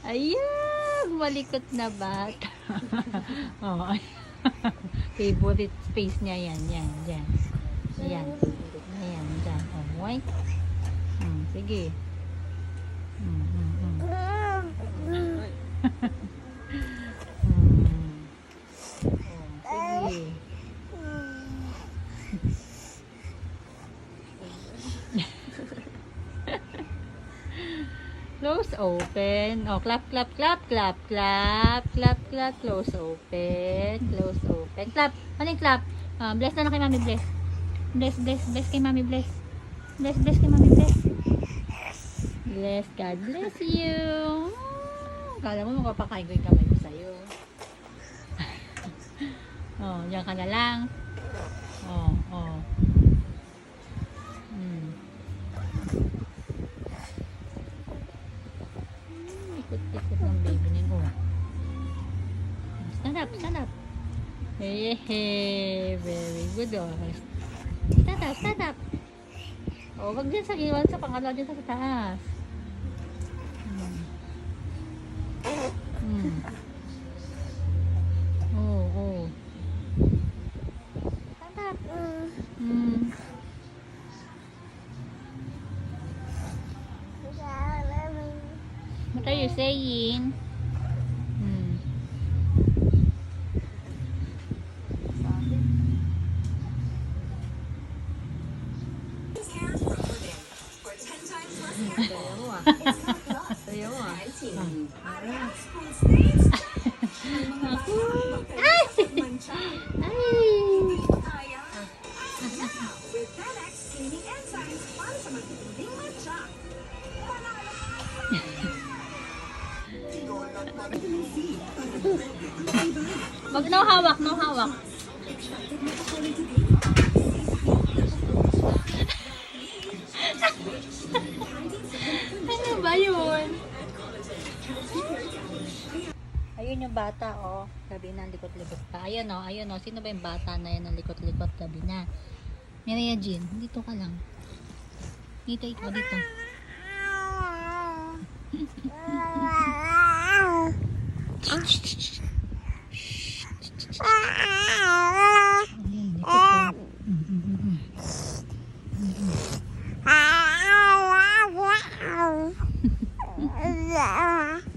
Ayan, malikot na bata. Oh, favorite space niya yan, yan, yan. Yan, favorite niya yan, dyan. Oh, white. Sige. Sige. Close, open. Oh, clap, clap, clap, clap, clap, clap, clap, close, open, close, open. Clap. Ano yung clap? Bless na kay Mami, bless. Bless, bless, bless kay Mami, bless. Bless, bless kay Mami, bless. Bless, God bless you. Kala mo makapakain ko yung kamay ko sa'yo. Oh, diyan ka na lang. Oh, oh. Ikot-ikot ng baby niya. Oh. Stand up, stand up. Hey, very good. Oh. Stand up, stand up. Oh, wag dyan sa iwan sa pangalaw dyan sa taas. Oh, oh. Stand up. What are you saying? Wag, no hawak, no hawak. Ano ba yun? Ayun yung bata, oh. Gabi na, likot-likot pa. Ayun, oh. Ayun, oh. Sino ba yung bata na yun na likot-likot gabi na? Mireya Jean, dito ka lang. Dito, ikaw, dito.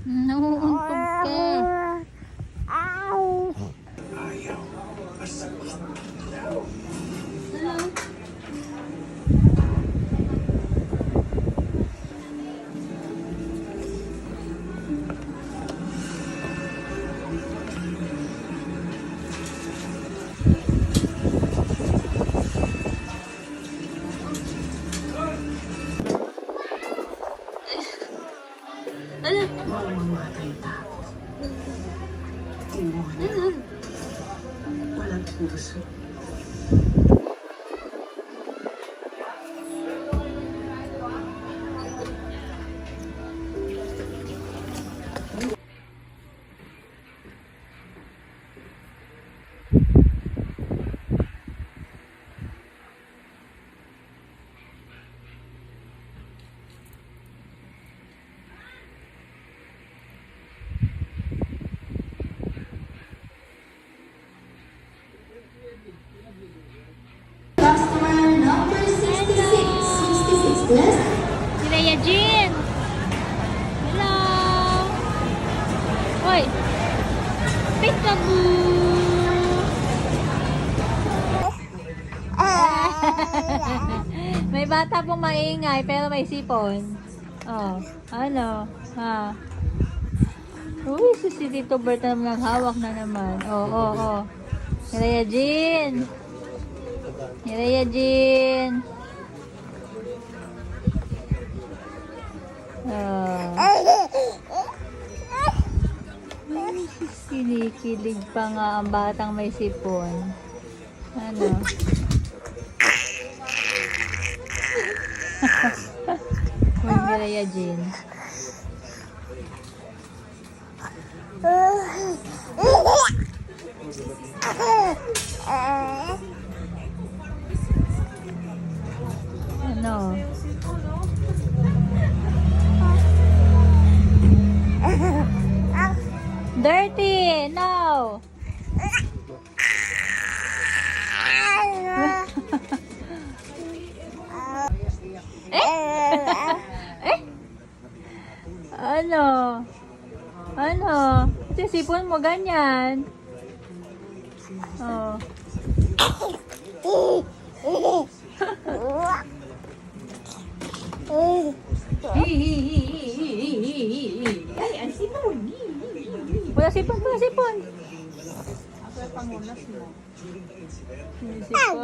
Nauuntog ka. Walang puso. Mireya Jean! Hello! Hoy! Peekaboo! May bata pong maingay pero may sipon. Oh, ano? Ha? Uy, si Tito Bert na naman hawak na naman. Oh, oh, oh. Mireya Jean! Mireya Jean! Ay, kinikilig pa nga ang batang may sipon. Ano? Uy, Mireya Jean. Ano? Dirty! No! Eh? Ano? Ano? Sisipon mo ganyan. Oh. Ay, ang sipon. Wala sipon, wala sipon. Ako yung pangunas mo. Sipon.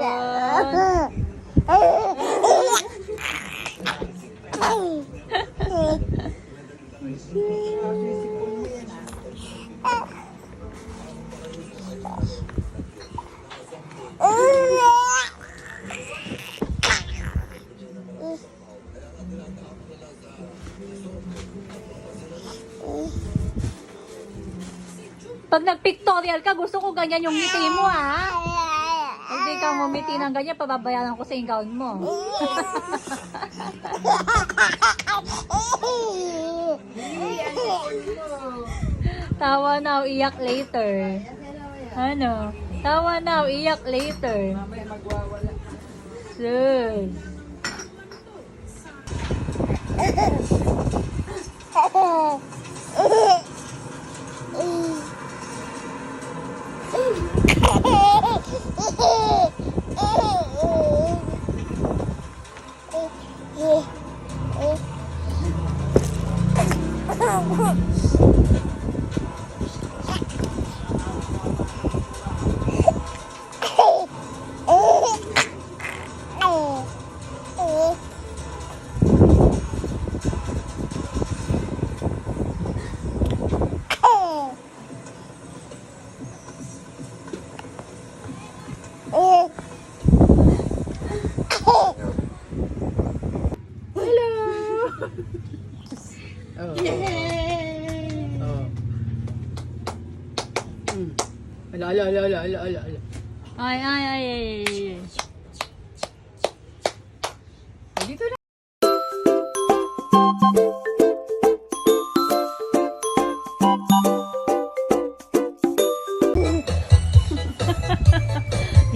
Pag nag-pictorial ka, gusto ko ganyan yung ngiti mo, ha? Hindi ka ngumiti ng ganyan, pababayaran ko sa yung gown mo. Tawa now, iyak later. Ano? Tawa now, iyak later. Mamaya magwawala. Sus. Ala, ala, ala, ala, ala, ala, ala. Ay, ay, ay, ay, ay. Dito na.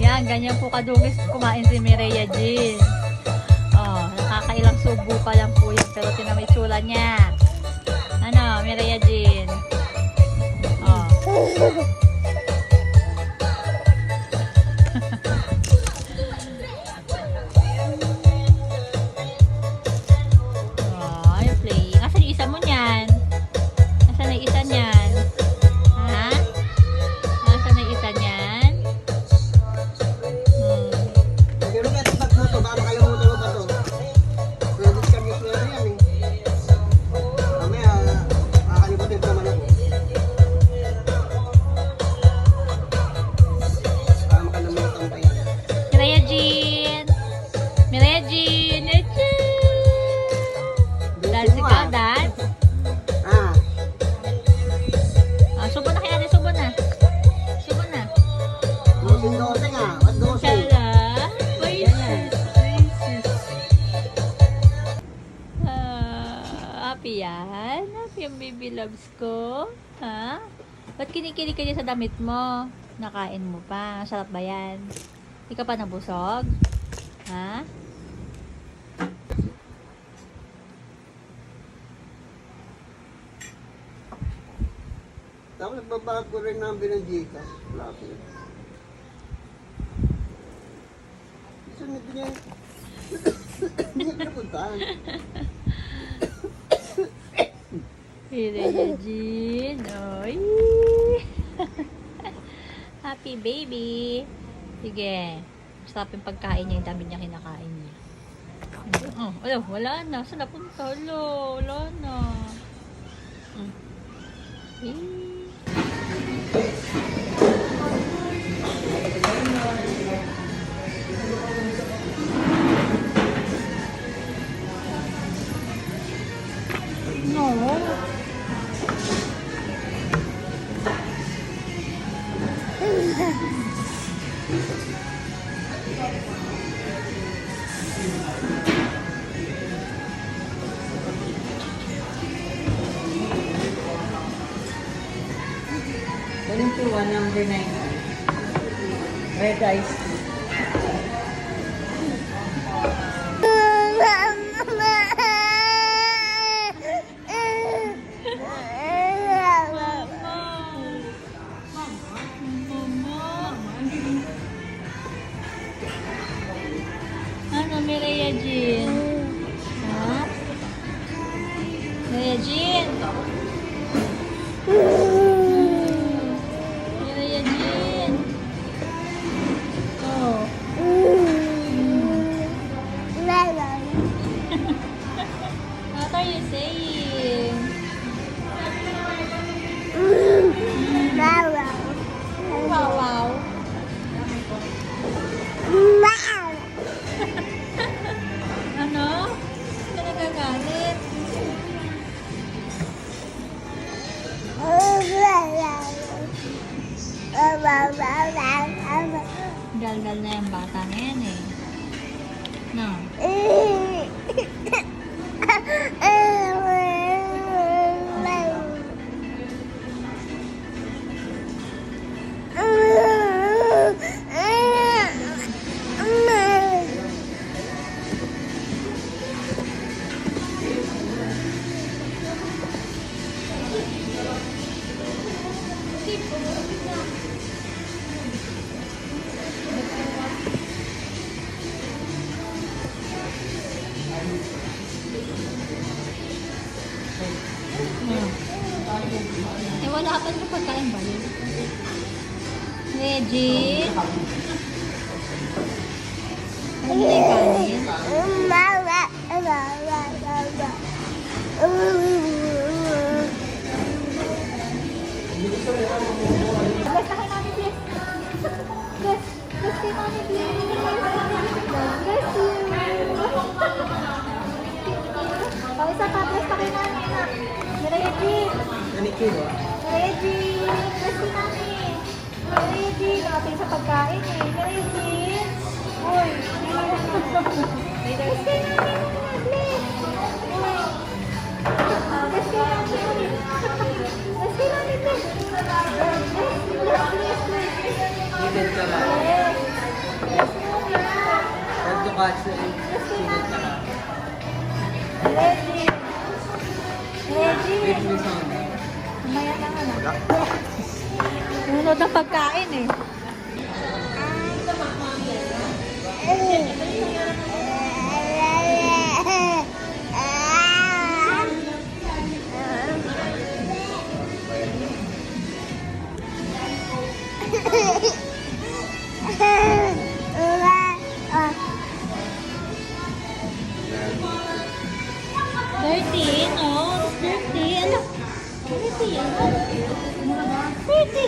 Yan, ganyan po kadungis kumain si Mireya Jean. Oh, nakakailang subo pa lang po yan, pero tinamay tsula niya. Ano, Mireya Jean? Oh. Oh, you're playing. Asan yung isa mo niyan? Asan yung isa niyan? Ha? Asan yung isa niyan? Pero nga tapat mo to, baka makalimutan mo ba to? Credit card yung player yan eh. Mamaya, makakalimutan ko naman ako. Baka makalimutan pa yan. Mireya Jean! Mireya Jean! Dance Mo, ka, ah. dance? Ah, Ah, subo na kaya, ate, subo na. Subo na. dosing nga. What dosing? Tala. Oasis. Happy yan? Happy yung baby loves ko? Ha? Ba't kinikilig ka niya sa damit mo? Nakain mo pa. Sarap ba yan? Hindi ka pa nabusog? Ha? Tapos nagbabago ko rin number ng Gcash. Wala ko yun. Gusto nito niya. Hindi niya pinapuntahan. Mireya Jean. Oy. Happy baby. Sige. Sarap yung pagkain niya. Yung dami niya kinakain niya. Oh, wala na. Saan napunta? Wala na. Eh. Galing po, number 9. Red ice. Ano, Mireya Jean? Ha? Mireya Jean? Mireya Jean? Oh. What are you saying? Wow, wow. Ano? Hindi ka nagagalit. Gal-gal na yung bata na yan eh. No. Eh, wala pa sa pagkain ba yun? Reggie? Ano na yung kanin? Bless na kay Mami, bless. Bless. Bless kay Mami, bless. Bless you. O, isa pa, bless pa kay Mami, anak. Reggie. Manicure ba? Reggie, bless si Mami. Reggie, nakapin sa pagkain eh. Reggie. Uy. Bless kay Mami, bless. Uy. Bless kay Mami, uy. Bless kay Mami, bless. Even ka ba? Bless. Bless Mami. Huwag to catch na rin. Bless kay Mami. Reggie. Reggie. Wait mo sound. Mamaya na nga na. Nunod ang pagkain eh. Dirty, no? Dirty. Ano? Dirty, ano? Dirty.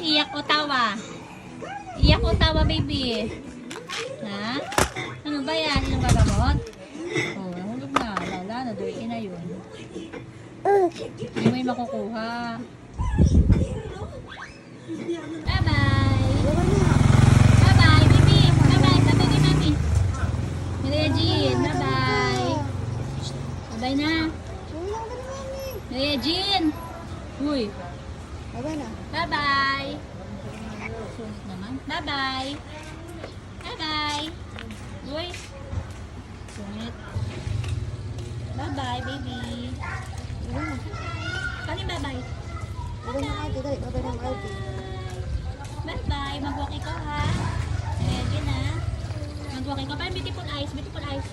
Iyak o tawa? Iyak o tawa, baby? Ha? Ano ba yan? Ilang gagamot? Oh, nahulog na. Lala, na dirty na yun. Hindi mo yung makukuha. Bye-bye! Bye-bye, baby! Bye-bye! Sabi kay mami. Regine, bye-bye! Bye-bye na! Regine! Uy! Bye-bye! Sus naman. Bye-bye! Bye-bye! Uy! Sungit. Bye-bye, baby! Paano yung bye-bye? Bye-bye! Mag-walk ikaw ha! Ready na? Mag-walk ikaw. Parang beautiful eyes. Beautiful eyes.